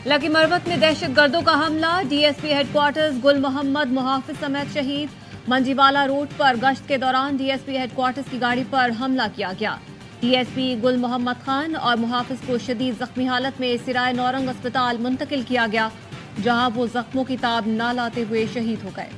Lucky Marwat में दहशत गर्दों का हमला, डीएसपी हेडक्वार्टर्स गुल मोहम्मद मुहाफिज समेत शहीद। मंजीवाला रोड पर गश्त के दौरान डीएसपी हेडक्वार्टर्स की गाड़ी पर हमला किया गया। डीएसपी गुल मोहम्मद खान और मुहाफिज को शदीद जख्मी हालत में सिराय नौरंग अस्पताल मुंतकिल किया गया, जहां वो जख्मों की ताब न लाते हुए शहीद हो गए।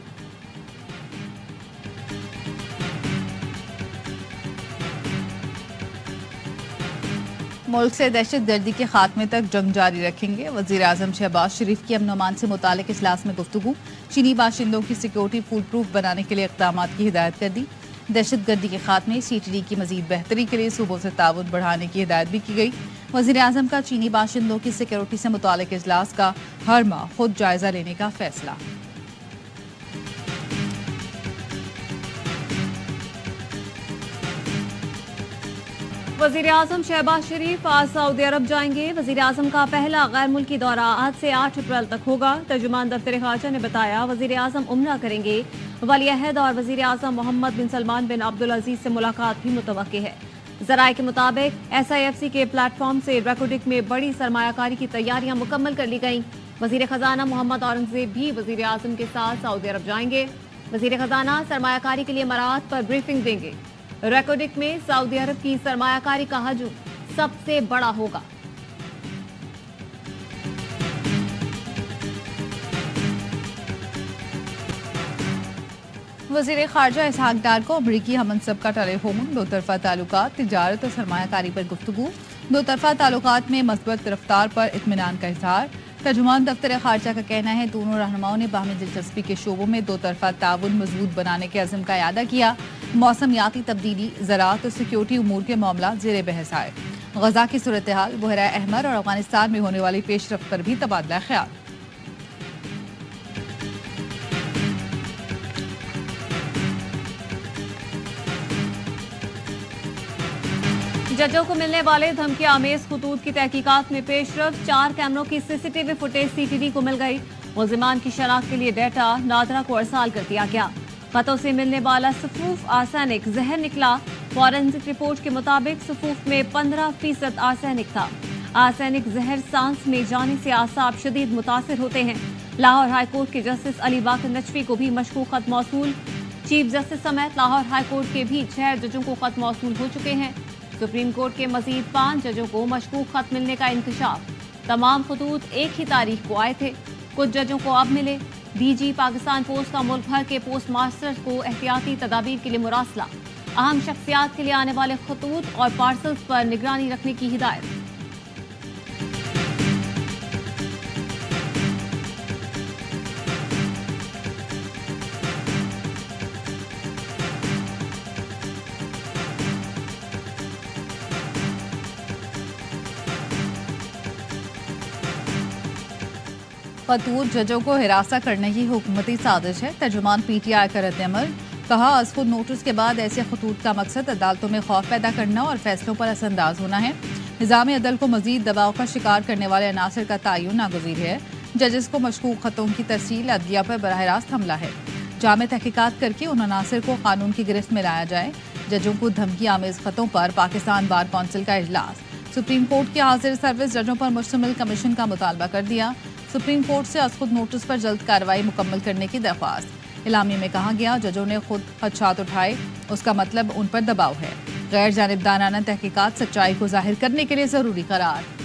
मुल्क से दहशत गर्दी के खात्मे तक जंग जारी रखेंगे। वजीर आजम शहबाज शरीफ की अमन अमान से मुतालिक इजलास में गुफ्तगू। चीनी बाशिंदों की सिक्योरिटी फूल प्रूफ बनाने के लिए इक़दाम की हिदायत कर दी। दहशत गर्दी के खात्मे CTD की मजीद बेहतरी के लिए सूबों से ताउन बढ़ाने की हिदायत भी की गई। वजीर आजम का चीनी बाशिंदों की सिक्योरिटी से मुतालिक इजलास का हर माह खुद जायजा लेने का फैसला। वजीर आजम शहबाज शरीफ आज सऊदी अरब जाएंगे। वजीर आजम का पहला गैर मुल्की दौरा आज से 8 अप्रैल तक होगा। तर्जुमान दफ्तर खारजा ने बताया, वजीर आजम उम्रा करेंगे। वली अहद और वजीर आजम मोहम्मद बिन सलमान बिन अब्दुल अजीज से मुलाकात भी मुतवक्की है। जराये के मुताबिक SIFC के प्लेटफॉर्म से रेकोडिक में बड़ी सरमायाकारी की तैयारियां मुकम्मल कर ली गई। वजीर खजाना मोहम्मद औरंगजेब भी वजीर आजम के साथ सऊदी अरब जाएंगे। वजीर खजाना सरमायाकारी के लिए मराहत पर ब्रीफिंग देंगे। रेकोडिक में सऊदी अरब की सरमायाकारी का हजम सबसे बड़ा होगा। वज़ीर ख़ारजा इसहाक डार को अमरीकी हमनसब का टेलीफोन। दो तरफा ताल्लुकात, तिजारत और सरमायाकारी पर गुफ्तगू। दो तरफा ताल्लुकात में मस्बत रफ्तार पर इत्मीनान का इजहार। तर्जुमान दफ्तर ख़ारजा का कहना है, दोनों रहनुमाओं ने बाहमी दिलचस्पी के शोबों में दो तरफा ताउन मजबूत बनाने के अज़्म का इयादा किया। मौसमियाती तब्दीली, ज़राअत और सिक्योरिटी उमूर के मामला ज़ेर बहस आए। गजा की सूरत हाल, बहरा अहमर और अफगानिस्तान में होने वाली पेशरफ्त पर भी तबादला ख्याल। जजों को मिलने वाले धमकी आमेज खतूत की तहकीकात में पेशरफ। 4 कैमरों की CCTV फुटेज CTD को मिल गई। मुल्जिमान की शनाख्त के लिए डेटा नादरा को अरसाल कर दिया गया। खतों से मिलने वाला सफूफ आर्सेनिक जहर निकला। फॉरेंसिक रिपोर्ट के मुताबिक सफूफ में 15% आर्सेनिक था। आर्सेनिक जहर सांस में जाने से आसाब शदीद मुतासिर होते हैं। लाहौर हाईकोर्ट के जस्टिस अली बाकर नजफी को भी मशकूक खत मौसूल। चीफ जस्टिस समेत लाहौर हाईकोर्ट के भी 6 जजों को खत मौसूल हो चुके हैं। सुप्रीम कोर्ट के मजीद 5 जजों को मशकूक खत मिलने का इंकशाफ। तमाम खतूत एक ही तारीख को आए थे, कुछ जजों को अब मिले। DG पाकिस्तान पोस्ट का मुल्क भर के पोस्ट मास्टर्स को एहतियाती तदाबीर के लिए मुरासला। अहम शख्सियात के लिए आने वाले खतूत और पार्सल्स पर निगरानी रखने की हिदायत। फतूर जजों को हिरासा करने की हुकूमती साजिश है। तर्जुमान PTI का रद्द-ए-अमल। कहा, अज खुद नोटिस के बाद ऐसे खतूत का मकसद अदालतों में खौफ पैदा करना और फैसलों पर असरअंदाज होना है। निज़ाम अदल को मजीद दबाव का शिकार करने वाले अनासर का तयन नागुज़ीर है। जजेस को मशकूक खतों की तरसील अदलिया पर बराह रास्त हमला है। जामे तहकीकात करके उन अनासर को कानून की गिरफ्त में लाया जाए। जजों को धमकी आमेज खतों पर पाकिस्तान बार कौंसिल का इजलास। सुप्रीम कोर्ट के हाजिर सर्विस जजों पर मुश्तमिल कमीशन का मुतालबा कर दिया। सुप्रीम कोर्ट से अज खुद नोटिस पर जल्द कार्रवाई मुकम्मल करने की दरख्वास्त। इलामी में कहा गया, जजों ने खुद खदशात उठाए, उसका मतलब उन पर दबाव है। गैर जानिबदाराना तहकीकात सच्चाई को जाहिर करने के लिए जरूरी करार।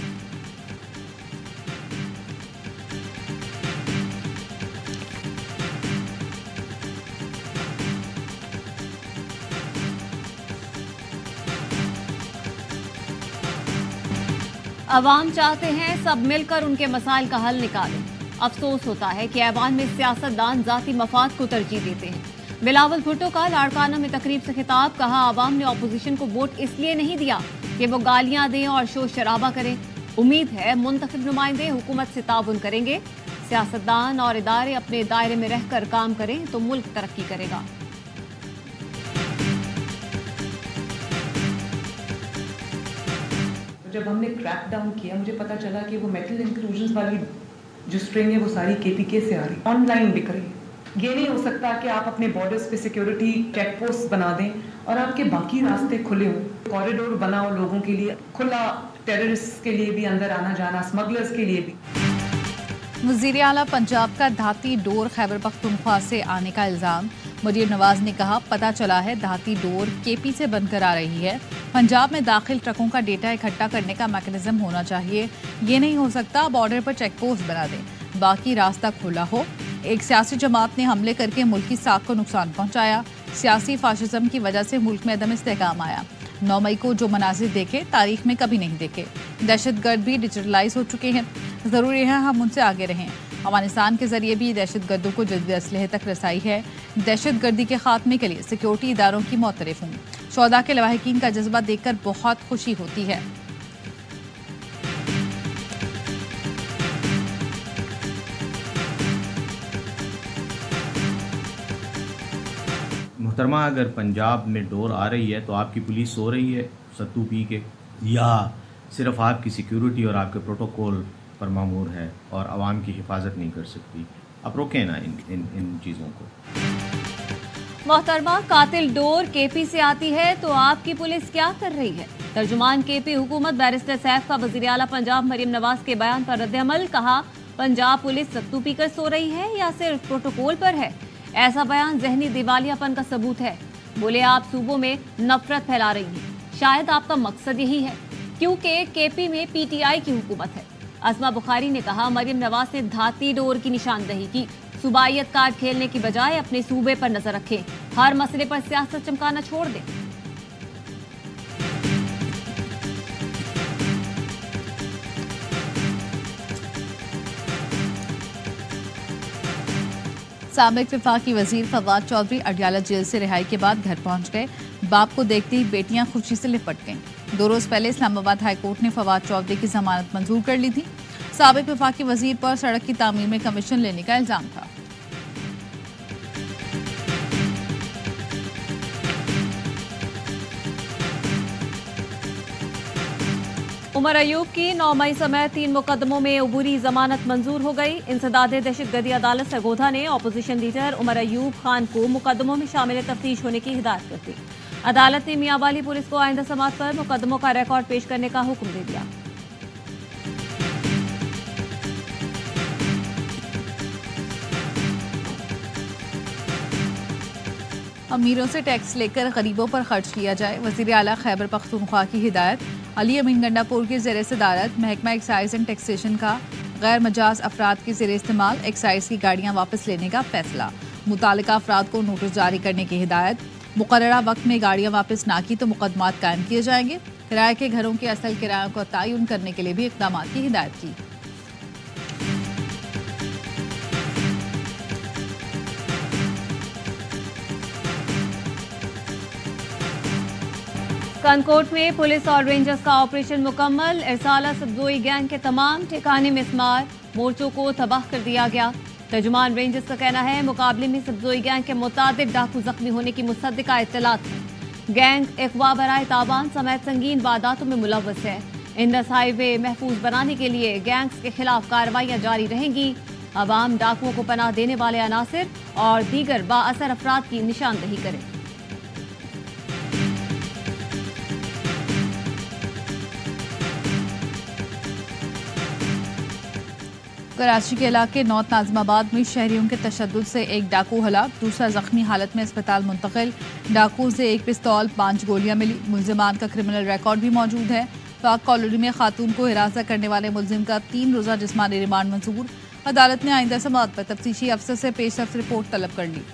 अवाम चाहते हैं सब मिलकर उनके मसाइल का हल निकालें। अफसोस होता है कि ऐवान में सियासतदान जाती मफाद को तरजीह देते हैं। बिलावल भुट्टो का लाड़काना में तकरीब से खिताब। कहा, आवाम ने अपोजिशन को वोट इसलिए नहीं दिया कि वो गालियां दें और शोर शराबा करें। उम्मीद है मुंतखब नुमाइंदे हुकूमत से ताउन करेंगे। सियासतदान और इदारे अपने दायरे में रहकर काम करें तो मुल्क तरक्की करेगा। जब हमने क्रैक डाउन किया, मुझे पता चला कि वो मेटल इंक्लूजन्स वाली जो स्ट्रिंग है वो सारी KPK से आ रही, ऑनलाइन बिक रही। ये नहीं हो सकता कि आप अपने बॉर्डर्स पे सिक्योरिटी चेक पोस्ट बना दें और आपके बाकी रास्ते खुले हों। कॉरिडोर बनाओ लोगों के लिए खुला, टेररिस्ट के लिए भी अंदर आना जाना, स्मगलर्स के लिए भी। वज़ीर आला पंजाब का धाती डोर खैबर पख्तूनख्वा से आने का इल्ज़ाम। मरीम नवाज ने कहा, पता चला है धाती डोर केपी से बनकर आ रही है। पंजाब में दाखिल ट्रकों का डेटा इकट्ठा करने का मैकेनिज्म होना चाहिए। ये नहीं हो सकता बॉर्डर पर चेक पोस्ट बना दें, बाकी रास्ता खुला हो। एक सियासी जमात ने हमले करके मुल्क की साख को नुकसान पहुंचाया। सियासी फाशिज्म की वजह से मुल्क में अदम इस्तेहकाम आया। 9 मई को जो मनाजिर देखे तारीख में कभी नहीं देखे। दहशतगर्द भी डिजिटलाइज हो चुके हैं। ज़रूरी है हम उनसे आगे रहें। अफगानिस्तान के जरिए भी दहशतगर्दों को जदीद असलहे तक रसाई है। दहशतगर्दी के खात्मे के लिए सिक्योरिटी इदारों की मोतरफ हूँ। शोहदा के लवाहिकीन का जज्बा देखकर बहुत खुशी होती है। मुहतरमा, अगर पंजाब में डोर आ रही है तो आपकी पुलिस सो रही है सत्तू पी के, या सिर्फ आपकी सिक्योरिटी और आपके प्रोटोकॉल पर मामूर है और आवाम की हिफाजत नहीं कर सकती? आप रोकें ना इन चीज़ों को। मोहतरमा, कातिल डोर केपी से आती है तो आपकी पुलिस क्या कर रही है? तर्जुमान केपी हुकूमत बैरिस्टर सैफ का वज़ीर आला पंजाब मरीम नवाज के बयान पर रद्द-ए-अमल। कहा, पंजाब पुलिस सत्तू पीकर सो रही है या सिर्फ प्रोटोकॉल पर है? ऐसा बयान जहनी दिवालियापन का सबूत है। बोले, आप सूबों में नफरत फैला रही हैं। शायद आपका मकसद यही है, क्योंकि केपी में पीटीआई की हुकूमत है। अस्मा बुखारी ने कहा, मरीम नवाज ने धाती डोर की निशानदही की। सूबाइयत कार्ड खेलने की बजाय अपने सूबे पर नजर रखें। हर मसले पर सियासत चमकाना छोड़ दें। साबिक वफाकी वजीर फवाद चौधरी अडियाला जेल से रिहाई के बाद घर पहुंच गए। बाप को देखते ही बेटियां खुशी से लिपट गईं। 2 रोज पहले इस्लामाबाद हाईकोर्ट ने फवाद चौधरी की जमानत मंजूर कर ली थी। साबिक वफाकी वजीर पर सड़क की तामीर में कमीशन लेने का इल्जाम था। उमर अयूब की 9 मई समेत 3 मुकदमों में अबूरी जमानत मंजूर हो गई। इंसदाद दहशतगर्दी अदालत सरगोधा ने अपोजिशन लीडर उमर अयूब खान को मुकदमों में शामिल तफ्तीश होने की हिदायत कर दी। अदालत ने मियांवाली पुलिस को आइंदा समात पर मुकदमों का रिकॉर्ड पेश करने का हुक्म दे दिया। अमीरों से टैक्स लेकर गरीबों पर खर्च किया जाए, वज़ीर आला खैबर पख्तूनख्वा की हिदायत। अली अमीन गंडापुर की ज़ेर सदारत महकमा एक्साइज एंड टैक्सेशन का गैर मजाज अफराद के ज़ेर इस्तेमाल एक्साइज की गाड़ियाँ वापस लेने का फैसला। मुतालिका अफराद को नोटिस जारी करने की हिदायत। मुकर्ररा वक्त में गाड़ियाँ वापस ना की तो मुकदमात कायम किए जाएंगे। किराए के घरों के असल किरायों को तयन करने के लिए भी इक़दाम की हिदायत की। कनकोट में पुलिस और रेंजर्स का ऑपरेशन मुकम्मल। इरसाला सब्जोई गैंग के तमाम ठिकाने मिसमार, मोर्चों को तबाह कर दिया गया। तर्जुमान रेंजर्स का कहना है, मुकाबले में सब्जोई गैंग के मुताबिक डाकू जख्मी होने की मुसद्दिका इत्तलात है। गैंग इकवा बराए ताबान समेत संगीन वारदातों में मुलव्वस है। इंडस हाईवे महफूज बनाने के लिए गैंग्स के खिलाफ कार्रवाइयां जारी रहेंगी। अवाम डाकुओं को पनाह देने वाले अनासिर और दीगर बाअसर अफराद की निशानदही करें। कराची के इलाके नॉर्थ नाज़िमाबाद में शहरियों के तशद्दुद से एक डाकू हलाक, दूसरा जख्मी हालत में अस्पताल मुंतकिल। डाकू से एक पिस्तौल 5 गोलियां मिली। मुल्जिमान का क्रिमिनल रिकॉर्ड भी मौजूद है। पाक कॉलोनी में खातून को हिरासत करने वाले मुल्जिम का 3 रोज़ा जिस्मानी रिमांड मंजूर। अदालत ने आइंदा समाअत पर तफ्तीशी अफसर से पेशरफ्त रिपोर्ट तलब कर ली।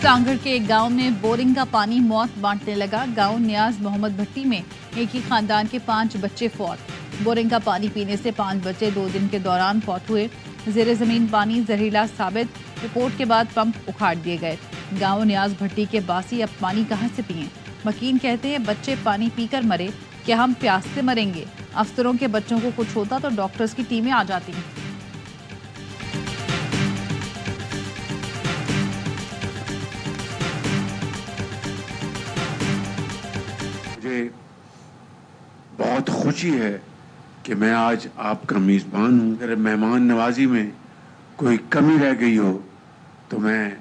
टांगड़ के एक गांव में बोरिंग का पानी मौत बांटने लगा। गांव न्याज मोहम्मद भट्टी में एक ही खानदान के 5 बच्चे फौत। बोरिंग का पानी पीने से 5 बच्चे 2 दिन के दौरान फौत हुए। ज़ेर ज़मीन पानी जहरीला साबित, रिपोर्ट के बाद पंप उखाड़ दिए गए। गांव न्याज भट्टी के बासी अब पानी कहां से पिएं? वकील कहते हैं, बच्चे पानी पीकर मरे, क्या हम प्यास से मरेंगे? अफसरों के बच्चों को कुछ होता तो डॉक्टर्स की टीमें आ जाती। मुझे बहुत खुशी है कि मैं आज आपका मेज़बान हूँ। अगर मेहमान नवाजी में कोई कमी रह गई हो तो मैं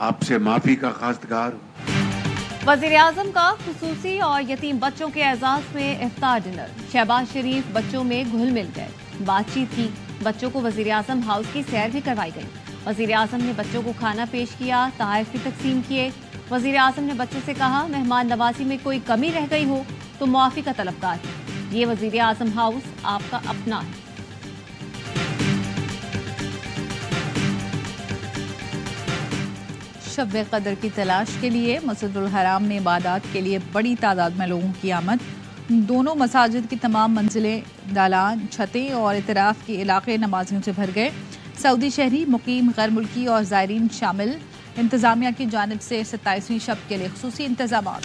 आपसे माफ़ी का खास्तगार हूँ। वजीर आजम का खुसूसी और यतीम बच्चों के एजाज में इफ्तार डिनर। शहबाज शरीफ बच्चों में घुल मिल गए, बातचीत की। बच्चों को वजीर आजम हाउस की सैर भी करवाई गई। वजीर आजम ने बच्चों को खाना पेश किया, तोहफे भी तकसीम किए। वजीर आजम ने बच्चों से कहा, मेहमान नवाजी में कोई कमी रह गई हो तो मुआफी का तलबगार है। ये वजीर आजम हाउस आपका अपना है। शब कदर की तलाश के लिए मस्जिदुल हराम में इबादत के लिए बड़ी तादाद में लोगों की आमद। दोनों मसाजिद की तमाम मंजिलें, दालान, छतें और इतराफ़ के इलाके नमाजियों से भर गए। सऊदी शहरी, मुकीम, गैर मुल्की और ज़ायरीन शामिल। इंतज़ामिया की जानिब से 27वीं शब के लिए खुसूसी इंतज़ामात।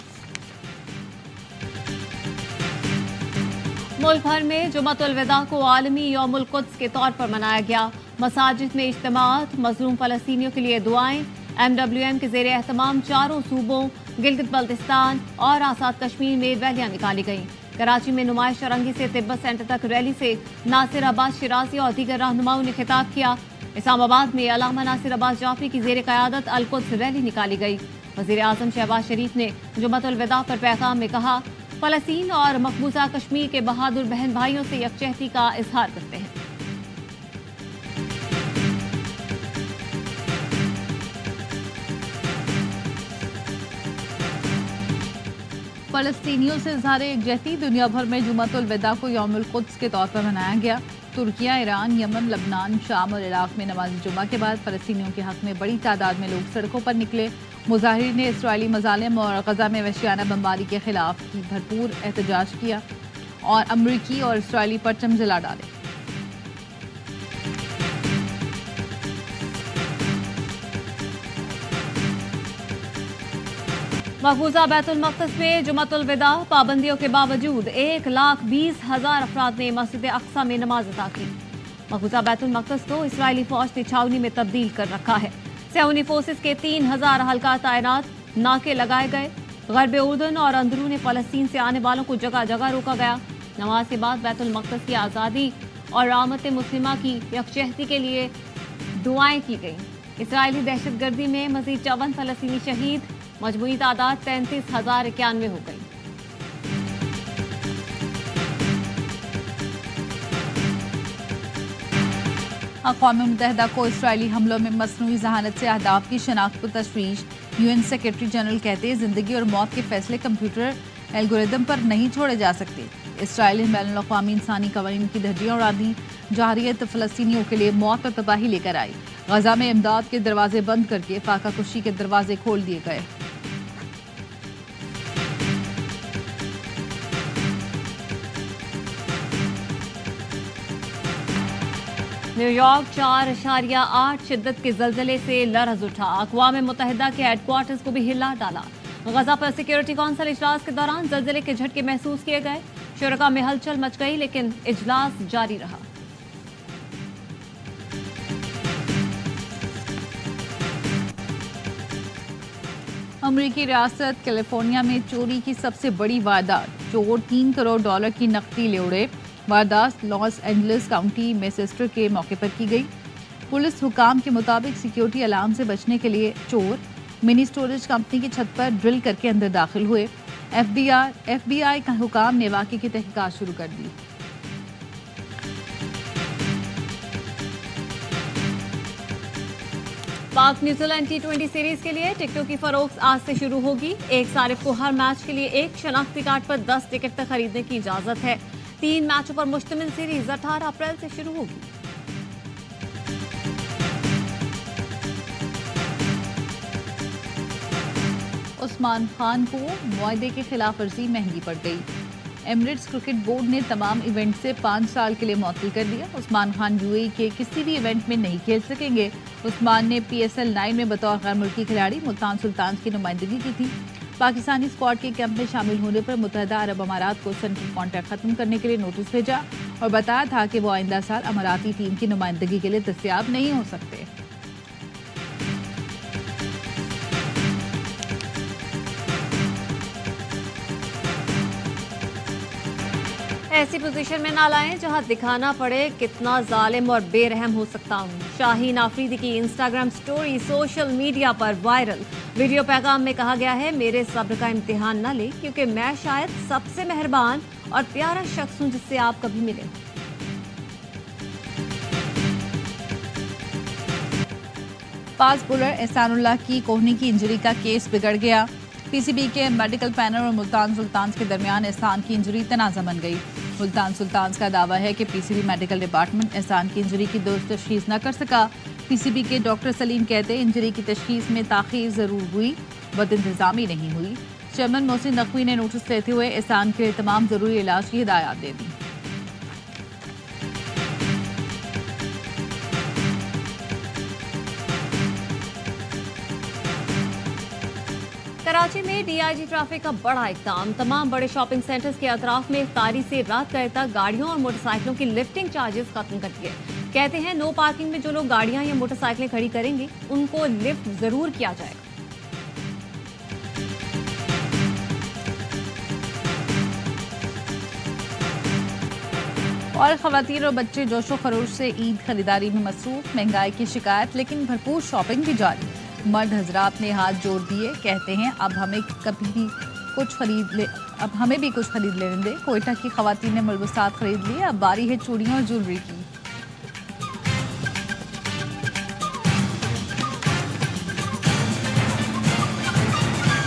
मुल्क भर में जुमातुल विदा को आलमी यौमुल कुद्स के तौर पर मनाया गया। मसाजिद में इज्तिमात, मजलूम फ़लस्तीनियों के लिए दुआएं। MWM के ज़ेरे एहतमाम चारों सूबों गिलगित बल्तिस्तान और आज़ाद कश्मीर में रैलियां निकाली गईं। कराची में नुमाइश रंगी से तिब्बत सेंटर तक रैली से नासिर अब्बास शिराजी और दीगर रहनुमाओं ने खिताब किया। इस्लामाबाद में अल्लामा नासिर अब्बास जाफरी की ज़ेरे क़यादत अल-कुद्स रैली निकाली गई। वज़ीर आज़म शहबाज शरीफ ने जुमातुल विदा पर पैगाम में कहा, फ़लस्तीन और मकबूजा कश्मीर के बहादुर बहन भाइयों से यकजहती का इजहार करते हैं। फ़लस्तीनियों से इज़हार यकजहती। दुनिया भर में जुमातुल विदा को यौमुल कुद्स के तौर पर मनाया गया। तुर्किया, ईरान, यमन, लबनान, शाम और इराक में नमाज जुमा के बाद फ़लस्तीनियों के हक़ में बड़ी तादाद में लोग सड़कों पर निकले। मुजाहिरीन ने इसराइली मज़ालिम और गज़ा में वहशियाना बमबारी के खिलाफ की भरपूर एहतजाज किया और अमरीकी और इसराइली परचम जला डाले। मकबूजा बैतुल मक़दस में जुमातुल विदा पाबंदियों के बावजूद 1,20,000 अफराद ने मस्जिद अक्सा में नमाज अता की। मकबूजा बैतुल मक़दस को इसराइली फौज ने छावनी में तब्दील कर रखा है। सैनी फोर्सेस के 3,000 हल्का तैनात, नाके लगाए गए। गरब उर्दन और अंदरून फ़लस्तीन से आने वालों को जगह जगह रोका गया। नमाज के बाद बैतुल मक़दस की आज़ादी और रामत मुस्लिमा की यकजहती के लिए दुआएं की गईं। इसराइली दहशतगर्दी में मजीद 54 फ़लस्तीनी शहीद, मजमूई तादाद 33,091 हो गई। अक़वाम मुत्तहिदा को इसराइली हमलों में मसनूई ज़हानत से अहदाफ की शनाख्त पर तशवीश। UN सेक्रेटरी जनरल कहते हैं, ज़िंदगी और मौत के फैसले कंप्यूटर एल्गोरिदम पर नहीं छोड़े जा सकते। इसराइल ने बैनुल अक़वामी इंसानी क़वानीन की धज्जियां उड़ा दी। जारियत फ़लस्तीनियों के लिए मौत और तबाही लेकर आई। गज़ा में इमदाद के दरवाजे बंद करके फाका कुशी के दरवाजे खोल दिए गए। न्यूयॉर्क 4.8 शिद्दत के जल्जले से लरज़ उठा। अक़वाम मुत्तहिदा के हेडक्वार्टर्स को भी हिला डाला। गज़ा पर सिक्योरिटी कौंसिल इजलास के दौरान जल्जले के झटके महसूस किए गए। शुरका में हलचल मच गई, लेकिन इजलास जारी रहा। अमरीकी रियासत कैलिफोर्निया में चोरी की सबसे बड़ी वारदात। चोर $3 करोड़ की नकदी ले उड़े। वारदात लॉस एंजलिस काउंटी मैनचेस्टर के मौके पर की गई। पुलिस हुकाम के मुताबिक सिक्योरिटी अलार्म से बचने के लिए चोर मिनी स्टोरेज कंपनी की छत पर ड्रिल करके अंदर दाखिल हुए। FBI का हुकाम ने वाक़े की तहकीकात शुरू कर दी। पाक न्यूजीलैंड T20 सीरीज के लिए टिकटों की फरोख्त आज से शुरू होगी। एक सारिफ को हर मैच के लिए एक शनाख्ती कार्ड पर 10 टिकट तक खरीदने की इजाजत है। 3 मैचों पर मुश्तमिल सीरीज 18 अप्रैल से शुरू होगी। उस्मान खान को मुआहदे की खिलाफ वर्जी महंगी पड़ गई। एमिरेट्स क्रिकेट बोर्ड ने तमाम इवेंट से 5 साल के लिए मुअत्तल कर दिया। उस्मान खान UAE के किसी भी इवेंट में नहीं खेल सकेंगे। उस्मान ने PSL 9 में बतौर गैर मुल्की खिलाड़ी मुल्तान सुल्तान्स की नुमाइंदगी की थी। पाकिस्तानी स्क्वाड के कैंप में शामिल होने पर मुत्तहिदा अरब अमारात को सेंट्रल कॉन्ट्रैक्ट खत्म करने के लिए नोटिस भेजा और बताया था कि वो आइंदा साल अमाराती टीम की नुमाइंदगी के लिए दस्तयाब नहीं हो सकते। ऐसी पोजीशन में ना लाएं जहां दिखाना पड़े कितना जालिम और बेरहम हो सकता हूं। शाहीन आफरीदी की इंस्टाग्राम स्टोरी सोशल मीडिया पर वायरल। वीडियो पैगाम में कहा गया है, मेरे सब्र का इम्तिहान न ले, क्योंकि मैं शायद सबसे मेहरबान और प्यारा शख्स हूं जिससे आप कभी मिले। फास्ट बॉलर एहसानुल्लाह की कोहनी की इंजरी का केस बिगड़ गया। पीसीबी के मेडिकल पैनल और मुल्तान सुल्तान्स के दरमियान एहसान की इंजरी तनाज़ा बन गई। मुल्तान सुल्तान्स का दावा है कि पीसीबी मेडिकल डिपार्टमेंट एहसान की इंजरी की दुरुस्त तशखीस न कर सका। पीसीबी के डॉक्टर सलीम कहते हैं इंजरी की तशखीस में ताख़ीर ज़रूर हुई, बदइंतज़ामी नहीं हुई। चेयरमैन मोहसिन नकवी ने नोटिस लेते हुए एहसान के लिए तमाम ज़रूरी इलाज की हिदायत दे दी। कराची में डीआईजी ट्रैफिक का बड़ा इक़दाम। तमाम बड़े शॉपिंग सेंटर्स के अतराफ में इफ्तारी से रात गए तक गाड़ियों और मोटरसाइकिलों की लिफ्टिंग चार्जेस खत्म कर दिए। कहते हैं नो पार्किंग में जो लोग गाड़ियां या मोटरसाइकिलें खड़ी करेंगे उनको लिफ्ट जरूर किया जाएगा। और खवातीन और बच्चे जोशो खरोश से ईद खरीदारी में मसरूफ। महंगाई की शिकायत लेकिन भरपूर शॉपिंग भी जारी। मर्द हजरात ने हाथ जोड़ दिए, कहते हैं अब हमें भी कुछ खरीद लेने दे। कोयटा की खवातीन ने मलबूसात खरीद लिए, अब बारी है चूड़ियों और ज्वेलरी की।